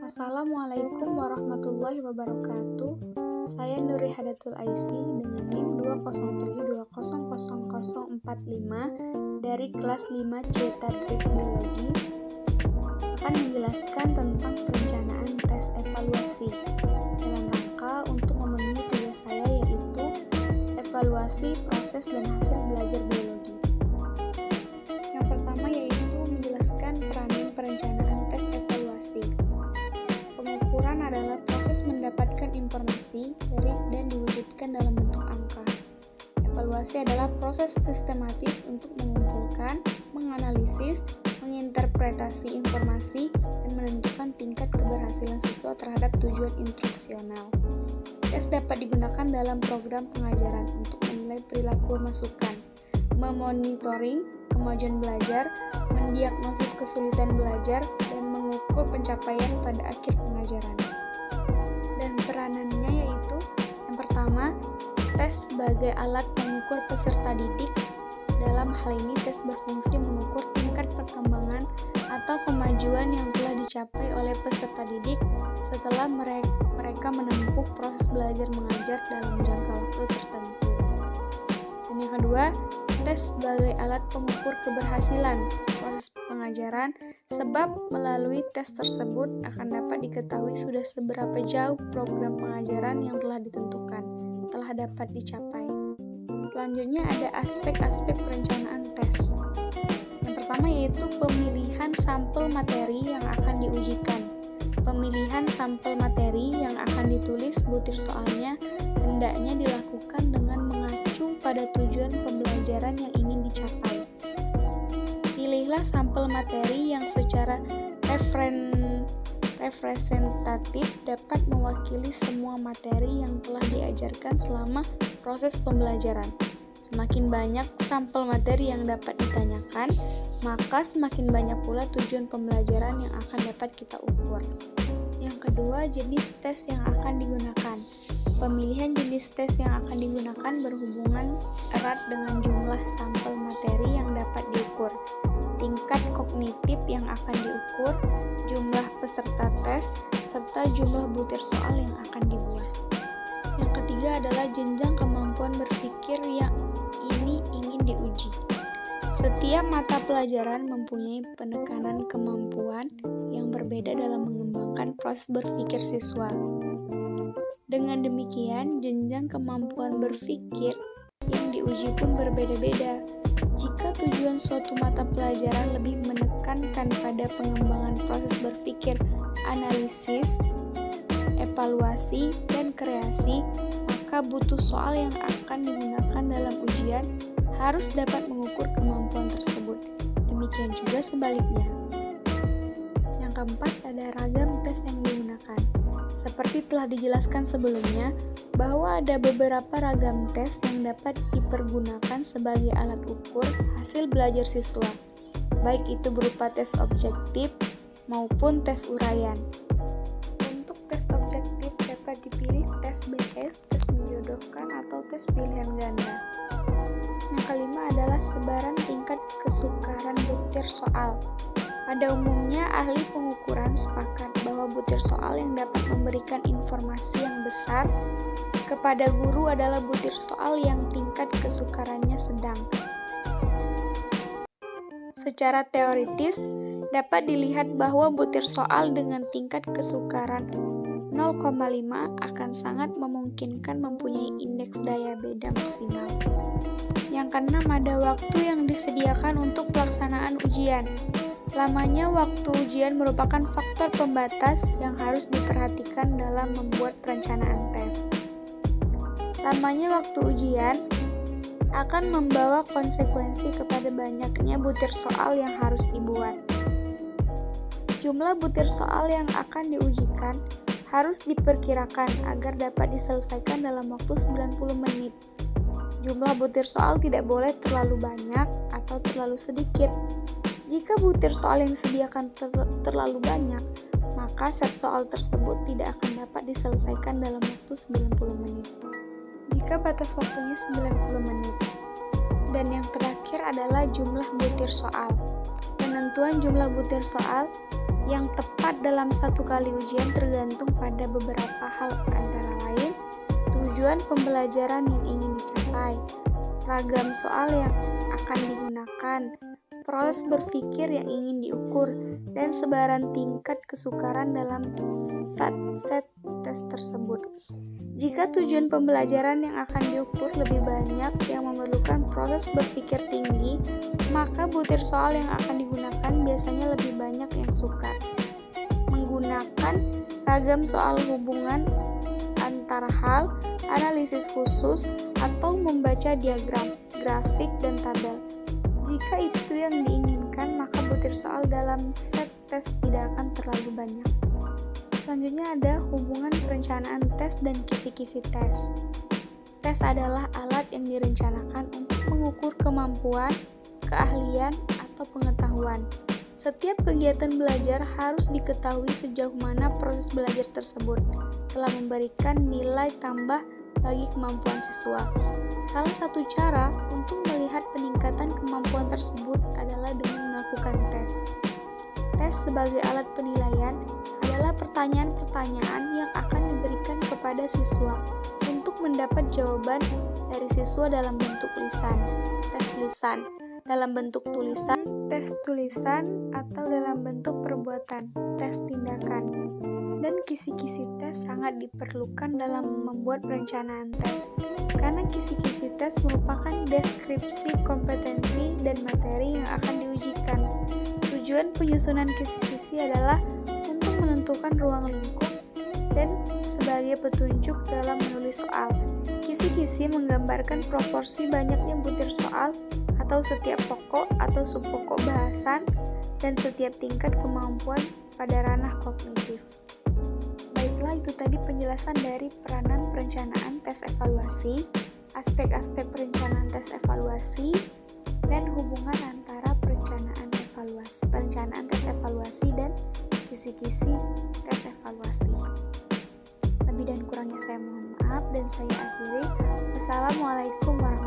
Assalamualaikum warahmatullahi wabarakatuh. Saya Nuri Hadatul Aisy dengan NIM 207200045 dari kelas 5 C Tadris Biologi akan menjelaskan tentang perencanaan tes evaluasi dalam rangka untuk memenuhi tugas saya, yaitu evaluasi proses dan hasil belajar biologi. Yang pertama yaitu menjelaskan peranan perencanaan tes evaluasi. Pengukuran adalah proses mendapatkan informasi dari dan diwujudkan dalam bentuk angka. Evaluasi adalah proses sistematis untuk mengumpulkan, menganalisis, menginterpretasi informasi, dan menentukan tingkat keberhasilan siswa terhadap tujuan instruksional. Tes dapat digunakan dalam program pengajaran untuk menilai perilaku masukan, memonitoring kemajuan belajar, mendiagnosis kesulitan belajar, dan mengukur pencapaian pada akhir pengajaran. Dan peranannya yaitu yang pertama, tes sebagai alat mengukur peserta didik. Dalam hal ini, tes berfungsi mengukur tingkat perkembangan atau kemajuan yang telah dicapai oleh peserta didik setelah mereka menempuh proses belajar mengajar dalam jangka waktu tertentu. Dan yang kedua, tes sebagai alat pengukur keberhasilan proses pengajaran, sebab melalui tes tersebut akan dapat diketahui sudah seberapa jauh program pengajaran yang telah ditentukan telah dapat dicapai. Selanjutnya ada aspek-aspek perencanaan tes. Yang pertama yaitu pemilihan sampel materi yang akan diujikan. Pemilihan sampel materi yang akan ditulis butir soalnya hendaknya dilakukan dengan mengacu pada tujuan pembelajaran yang ingin dicapai. Pilihlah sampel materi yang secara representatif dapat mewakili semua materi yang telah diajarkan selama proses pembelajaran. Semakin banyak sampel materi yang dapat ditanyakan, maka semakin banyak pula tujuan pembelajaran yang akan dapat kita ukur. Yang kedua, jenis tes yang akan digunakan. Pemilihan jenis tes yang akan digunakan berhubungan erat dengan jumlah sampel materi yang dapat diukur, tingkat kognitif yang akan diukur, jumlah peserta tes, serta jumlah butir soal yang akan dibuat. Yang ketiga adalah jenjang kemampuan berpikir yang ini ingin diuji. Setiap mata pelajaran mempunyai penekanan kemampuan yang berbeda dalam mengembangkan proses berpikir siswa. Dengan demikian, jenjang kemampuan berpikir yang diuji pun berbeda-beda. Jika tujuan suatu mata pelajaran lebih menekankan pada pengembangan proses berpikir, analisis, evaluasi, dan kreasi, maka butuh soal yang akan digunakan dalam ujian harus dapat mengukur kemampuan tersebut. Demikian juga sebaliknya. Yang keempat, ada ragam tes yang digunakan. Seperti telah dijelaskan sebelumnya, bahwa ada beberapa ragam tes yang dapat dipergunakan sebagai alat ukur hasil belajar siswa, baik itu berupa tes objektif maupun tes uraian. Untuk tes objektif dapat dipilih tes BS, tes menjodohkan, atau tes pilihan ganda. Yang kelima adalah sebaran tingkat kesukaran butir soal. Pada umumnya, ahli pengukuran sepakat bahwa butir soal yang dapat memberikan informasi yang besar kepada guru adalah butir soal yang tingkat kesukarannya sedang. Secara teoritis, dapat dilihat bahwa butir soal dengan tingkat kesukaran 0,5 akan sangat memungkinkan mempunyai indeks daya beda maksimal. Yang keenam, ada waktu yang disediakan untuk pelaksanaan ujian. Lamanya waktu ujian merupakan faktor pembatas yang harus diperhatikan dalam membuat perencanaan tes. Lamanya waktu ujian akan membawa konsekuensi kepada banyaknya butir soal yang harus dibuat. Jumlah butir soal yang akan diujikan harus diperkirakan agar dapat diselesaikan dalam waktu 90 menit. Jumlah butir soal tidak boleh terlalu banyak atau terlalu sedikit. Jika butir soal yang disediakan terlalu banyak, maka set soal tersebut tidak akan dapat diselesaikan dalam waktu 90 menit. Jika batas waktunya 90 menit. Dan yang terakhir adalah jumlah butir soal. Penentuan jumlah butir soal yang tepat dalam satu kali ujian tergantung pada beberapa hal, antara lain tujuan pembelajaran yang ingin dicapai, ragam soal yang akan digunakan, proses berpikir yang ingin diukur, dan sebaran tingkat kesukaran dalam set tes tersebut. Jika tujuan pembelajaran yang akan diukur lebih banyak yang memerlukan proses berpikir tinggi, maka butir soal yang akan digunakan biasanya lebih banyak yang sukar. Menggunakan ragam soal hubungan antara hal, analisis khusus, atau membaca diagram, grafik, dan tabel. Jika itu yang diinginkan, maka butir soal dalam set tes tidak akan terlalu banyak. Selanjutnya ada hubungan perencanaan tes dan kisi-kisi tes. Tes adalah alat yang direncanakan untuk mengukur kemampuan, keahlian, atau pengetahuan. Setiap kegiatan belajar harus diketahui sejauh mana proses belajar tersebut telah memberikan nilai tambah bagi kemampuan siswa. Salah satu cara untuk melihat peningkatan kemampuan tersebut adalah dengan melakukan tes. Tes sebagai alat penilaian adalah pertanyaan-pertanyaan yang akan diberikan kepada siswa untuk mendapat jawaban dari siswa dalam bentuk lisan, tes lisan, dalam bentuk tulisan, tes tulisan, atau dalam bentuk perbuatan, tes tindakan. Dan kisi-kisi tes sangat diperlukan dalam membuat perencanaan tes, karena kisi-kisi tes merupakan deskripsi kompetensi dan materi yang akan diujikan. Tujuan penyusunan kisi-kisi adalah untuk menentukan ruang lingkup dan sebagai petunjuk dalam menulis soal. Kisi-kisi menggambarkan proporsi banyaknya butir soal atau setiap pokok atau subpokok bahasan dan setiap tingkat kemampuan pada ranah kognitif. Baiklah, itu tadi penjelasan dari peranan perencanaan tes evaluasi, aspek-aspek perencanaan tes evaluasi, dan hubungan antara perencanaan tes evaluasi dan kisi-kisi tes evaluasi. Lebih dan kurangnya saya mohon maaf dan saya akhiri. Wassalamualaikum warahmatullahi wabarakatuh.